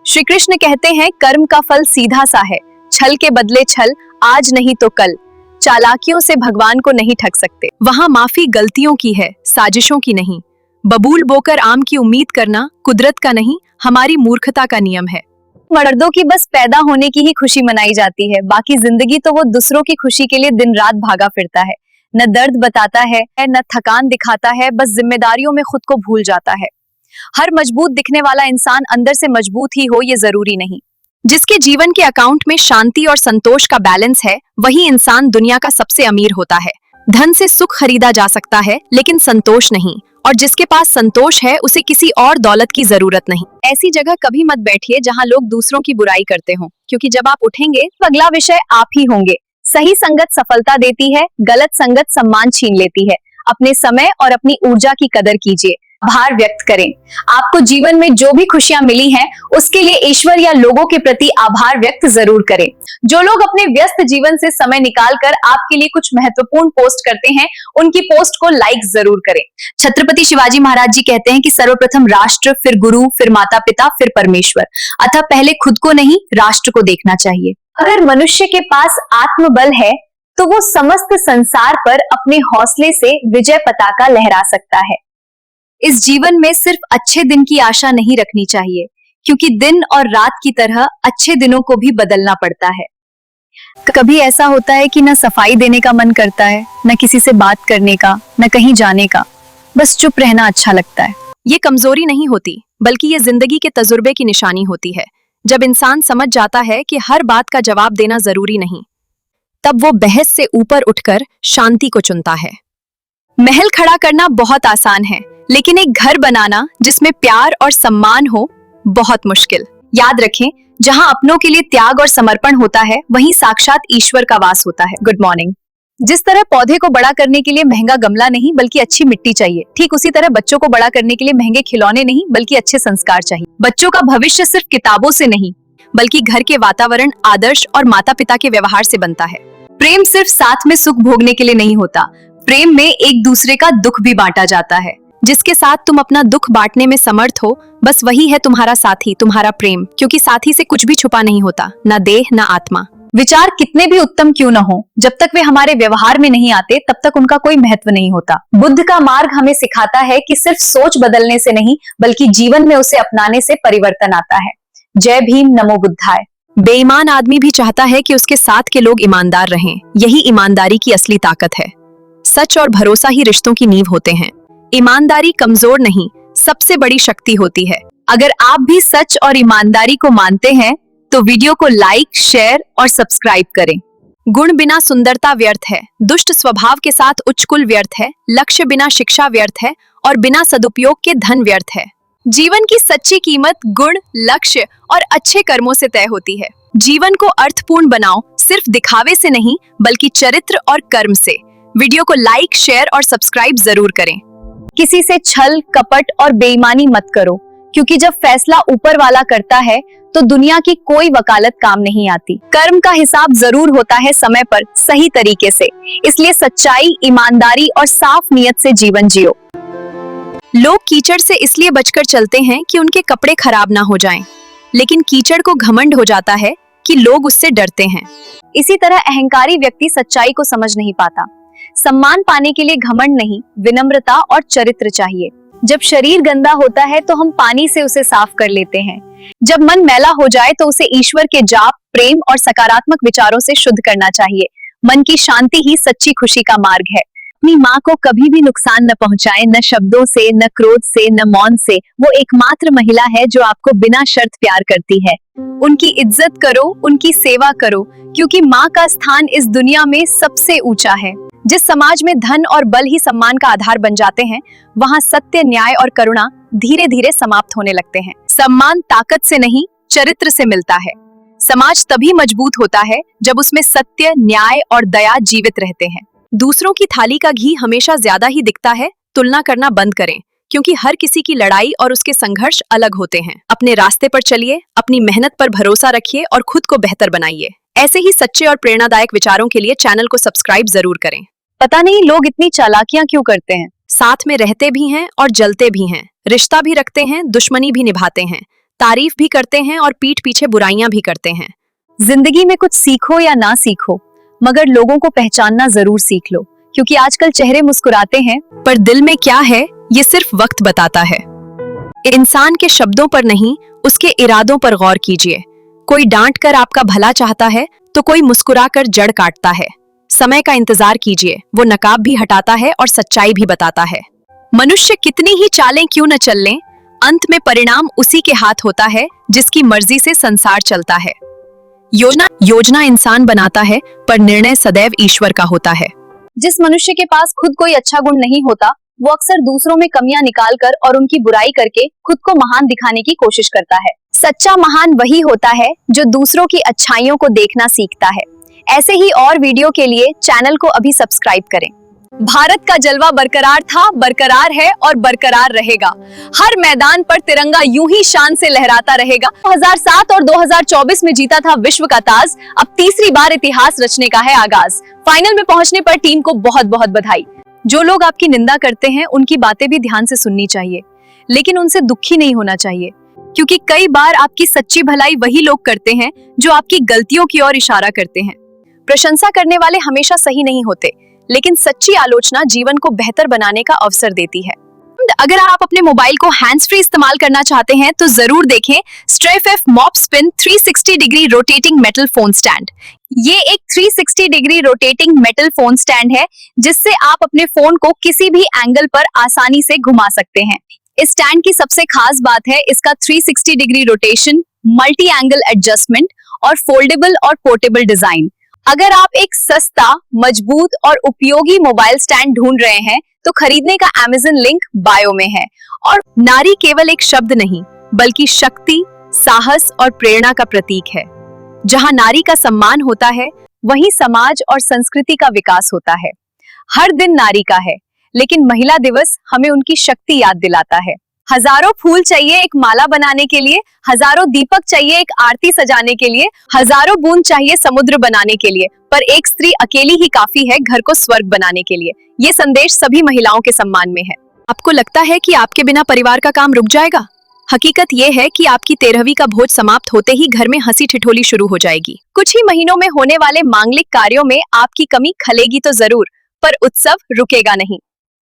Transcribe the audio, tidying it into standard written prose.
श्री कृष्ण कहते हैं कर्म का फल सीधा सा है, छल के बदले छल, आज नहीं तो कल। चालाकियों से भगवान को नहीं ठग सकते। वहाँ माफी गलतियों की है, साजिशों की नहीं। बबूल बोकर आम की उम्मीद करना कुदरत का नहीं, हमारी मूर्खता का नियम है। मर्दों की बस पैदा होने की ही खुशी मनाई जाती है, बाकी जिंदगी तो वो दूसरों की खुशी के लिए दिन रात भागा फिरता है। न दर्द बताता है न थकान दिखाता है, बस जिम्मेदारियों में खुद को भूल जाता है। हर मजबूत दिखने वाला इंसान अंदर से मजबूत ही हो ये जरूरी नहीं। जिसके जीवन के अकाउंट में शांति और संतोष का बैलेंस है, वही इंसान दुनिया का सबसे अमीर होता है। धन से सुख खरीदा जा सकता है, लेकिन संतोष नहीं। और जिसके पास संतोष है, उसे किसी और दौलत की जरूरत नहीं। ऐसी जगह कभी मत बैठिए जहां लोग दूसरों की बुराई करते हों, क्योंकि जब आप उठेंगे तो अगला विषय आप ही होंगे। सही संगत सफलता देती है, गलत संगत सम्मान छीन लेती है। अपने समय और अपनी ऊर्जा की कदर कीजिए, आभार व्यक्त करें। आपको जीवन में जो भी खुशियां मिली हैं, उसके लिए ईश्वर या लोगों के प्रति आभार व्यक्त जरूर करें। जो लोग अपने व्यस्त जीवन से समय निकालकर आपके लिए कुछ महत्वपूर्ण पोस्ट करते हैं, उनकी पोस्ट को लाइक जरूर करें। छत्रपति शिवाजी महाराज जी कहते हैं कि सर्वप्रथम राष्ट्र, फिर गुरु, फिर माता पिता, फिर परमेश्वर। अतः पहले खुद को नहीं, राष्ट्र को देखना चाहिए। अगर मनुष्य के पास आत्मबल है, तो वो समस्त संसार पर अपने हौसले से विजय पताका लहरा सकता है। इस जीवन में सिर्फ अच्छे दिन की आशा नहीं रखनी चाहिए, क्योंकि दिन और रात की तरह अच्छे दिनों को भी बदलना पड़ता है। कभी ऐसा होता है कि न सफाई देने का मन करता है, न किसी से बात करने का, न कहीं जाने का, बस चुप रहना अच्छा लगता है। ये कमजोरी नहीं होती, बल्कि ये जिंदगी के तजुर्बे की निशानी होती है। जब इंसान समझ जाता है कि हर बात का जवाब देना जरूरी नहीं, तब वो बहस से ऊपर उठकर शांति को चुनता है। महल खड़ा करना बहुत आसान है, लेकिन एक घर बनाना जिसमें प्यार और सम्मान हो, बहुत मुश्किल। याद रखें, जहां अपनों के लिए त्याग और समर्पण होता है, वहीं साक्षात ईश्वर का वास होता है। Good morning. जिस तरह पौधे को बड़ा करने के लिए महंगा गमला नहीं, बल्कि अच्छी मिट्टी चाहिए, ठीक उसी तरह बच्चों को बड़ा करने के लिए महंगे खिलौने नहीं, बल्कि अच्छे संस्कार चाहिए। बच्चों का भविष्य सिर्फ किताबों से नहीं, बल्कि घर के वातावरण, आदर्श और माता पिता के व्यवहार से बनता है। प्रेम सिर्फ साथ में सुख भोगने के लिए नहीं होता, प्रेम में एक दूसरे का दुख भी बांटा जाता है। जिसके साथ तुम अपना दुख बांटने में समर्थ हो, बस वही है तुम्हारा साथी, तुम्हारा प्रेम। क्योंकि साथी से कुछ भी छुपा नहीं होता, ना देह ना आत्मा। विचार कितने भी उत्तम क्यों न हो, जब तक वे हमारे व्यवहार में नहीं आते, तब तक उनका कोई महत्व नहीं होता। बुद्ध का मार्ग हमें सिखाता है कि सिर्फ सोच बदलने से नहीं, बल्कि जीवन में उसे अपनाने से परिवर्तन आता है। जय भीम, नमो बुद्धाय। बेईमान आदमी भी चाहता है कि उसके साथ के लोग ईमानदार रहें। यही ईमानदारी की असली ताकत है। सच और भरोसा ही रिश्तों की नींव होते हैं। ईमानदारी कमजोर नहीं, सबसे बड़ी शक्ति होती है। अगर आप भी सच और ईमानदारी को मानते हैं, तो वीडियो को लाइक, शेयर और सब्सक्राइब करें। गुण बिना सुंदरता व्यर्थ है, दुष्ट स्वभाव के साथ उच्च कुल व्यर्थ है, लक्ष्य बिना शिक्षा व्यर्थ है, और बिना सदुपयोग के धन व्यर्थ है। जीवन की सच्ची कीमत गुण, लक्ष्य और अच्छे कर्मों से तय होती है। जीवन को अर्थपूर्ण बनाओ, सिर्फ दिखावे से नहीं, बल्कि चरित्र और कर्म से। वीडियो को लाइक, शेयर और सब्सक्राइब जरूर करें। किसी से छल, कपट और बेईमानी मत करो, क्योंकि जब फैसला ऊपर वाला करता है, तो दुनिया की कोई वकालत काम नहीं आती। कर्म का हिसाब जरूर होता है समय पर, सही तरीके से। इसलिए सच्चाई, ईमानदारी और साफ नियत से जीवन जियो। लोग कीचड़ से इसलिए बचकर चलते हैं कि उनके कपड़े खराब ना हो जाएं, लेकिन कीचड़ को घमंड हो जाता है कि लोग उससे डरते हैं। इसी तरह अहंकारी व्यक्ति सच्चाई को समझ नहीं पाता। सम्मान पाने के लिए घमंड नहीं, विनम्रता और चरित्र चाहिए। जब शरीर गंदा होता है, तो हम पानी से उसे साफ कर लेते हैं। जब मन मैला हो जाए, तो उसे ईश्वर के जाप, प्रेम और सकारात्मक विचारों से शुद्ध करना चाहिए। मन की शांति ही सच्ची खुशी का मार्ग है। अपनी माँ को कभी भी नुकसान न पहुँचाएं, न शब्दों से, न क्रोध से, न मौन से। वो एकमात्र महिला है जो आपको बिना शर्त प्यार करती है। उनकी इज्जत करो, उनकी सेवा करो, क्योंकि माँ का स्थान इस दुनिया में सबसे ऊंचा है। जिस समाज में धन और बल ही सम्मान का आधार बन जाते हैं, वहाँ सत्य, न्याय और करुणा धीरे धीरे समाप्त होने लगते हैं। सम्मान ताकत से नहीं, चरित्र से मिलता है। समाज तभी मजबूत होता है जब उसमें सत्य, न्याय और दया जीवित रहते हैं। दूसरों की थाली का घी हमेशा ज्यादा ही दिखता है। तुलना करना बंद करें, क्योंकि हर किसी की लड़ाई और उसके संघर्ष अलग होते हैं। अपने रास्ते पर चलिए, अपनी मेहनत पर भरोसा रखिए और खुद को बेहतर बनाइए। ऐसे ही सच्चे और प्रेरणादायक विचारों के लिए चैनल को सब्सक्राइब जरूर करें। पता नहीं लोग इतनी चालाकियां क्यों करते हैं। साथ में रहते भी हैं और जलते भी हैं, रिश्ता भी रखते हैं, दुश्मनी भी निभाते हैं, तारीफ भी करते हैं और पीठ पीछे बुराइयां भी करते हैं। जिंदगी में कुछ सीखो या ना सीखो, मगर लोगों को पहचानना जरूर सीख लो, क्योंकि आजकल चेहरे मुस्कुराते हैं पर दिल में क्या है ये सिर्फ वक्त बताता है। इंसान के शब्दों पर नहीं, उसके इरादों पर गौर कीजिए। कोई डांट कर आपका भला चाहता है तो कोई मुस्कुराकर जड़ काटता है। समय का इंतजार कीजिए, वो नकाब भी हटाता है और सच्चाई भी बताता है। मनुष्य कितनी ही चालें क्यों न चल लें, अंत में परिणाम उसी के हाथ होता है जिसकी मर्जी से संसार चलता है। योजना इंसान बनाता है पर निर्णय सदैव ईश्वर का होता है। जिस मनुष्य के पास खुद कोई अच्छा गुण नहीं होता, वो अक्सर दूसरों में कमियां निकालकर और उनकी बुराई करके खुद को महान दिखाने की कोशिश करता है। सच्चा महान वही होता है जो दूसरों की अच्छाइयों को देखना सीखता है। ऐसे ही और वीडियो के लिए चैनल को अभी सब्सक्राइब करें। भारत का जलवा बरकरार था, बरकरार है और बरकरार रहेगा। हर मैदान पर तिरंगा यूं ही शान से लहराता रहेगा। 2007 और 2024 में जीता था विश्व का ताज, अब तीसरी बार इतिहास रचने का है आगाज। फाइनल में पहुंचने पर टीम को बहुत बहुत बधाई। जो लोग आपकी निंदा करते हैं उनकी बातें भी ध्यान से सुननी चाहिए, लेकिन उनसे दुखी नहीं होना चाहिए, क्योंकि कई बार आपकी सच्ची भलाई वही लोग करते हैं जो आपकी गलतियों की ओर इशारा करते हैं। प्रशंसा करने वाले हमेशा सही नहीं होते, लेकिन सच्ची आलोचना जीवन को बेहतर बनाने का अवसर देती है। अगर आप अपने मोबाइल को हैंड्स फ्री इस्तेमाल करना चाहते हैं तो जरूर देखें स्ट्रेफ मॉप स्पिन 360 degree rotating metal phone stand. ये एक 360 degree rotating metal phone stand है जिससे आप अपने फोन को किसी भी एंगल पर आसानी से घुमा सकते हैं। इस स्टैंड की सबसे खास बात है इसका 360 degree rotation, multi angle adjustment और फोल्डेबल और पोर्टेबल डिजाइन। अगर आप एक सस्ता, मजबूत और उपयोगी मोबाइल स्टैंड ढूंढ रहे हैं तो खरीदने का Amazon लिंक बायो में है। और नारी केवल एक शब्द नहीं, बल्कि शक्ति, साहस और प्रेरणा का प्रतीक है। जहां नारी का सम्मान होता है, वहीं समाज और संस्कृति का विकास होता है। हर दिन नारी का है, लेकिन महिला दिवस हमें उनकी शक्ति याद दिलाता है। हजारों फूल चाहिए एक माला बनाने के लिए, हजारों दीपक चाहिए एक आरती सजाने के लिए, हजारों बूंद चाहिए समुद्र बनाने के लिए, पर एक स्त्री अकेली ही काफी है घर को स्वर्ग बनाने के लिए। ये संदेश सभी महिलाओं के सम्मान में है। आपको लगता है कि आपके बिना परिवार का काम रुक जाएगा? हकीकत ये है कि आपकी 13वीं का भोज समाप्त होते ही घर में हंसी ठिठोली शुरू हो जाएगी। कुछ ही महीनों में होने वाले मांगलिक कार्यों में आपकी कमी खलेगी तो जरूर, पर उत्सव रुकेगा नहीं।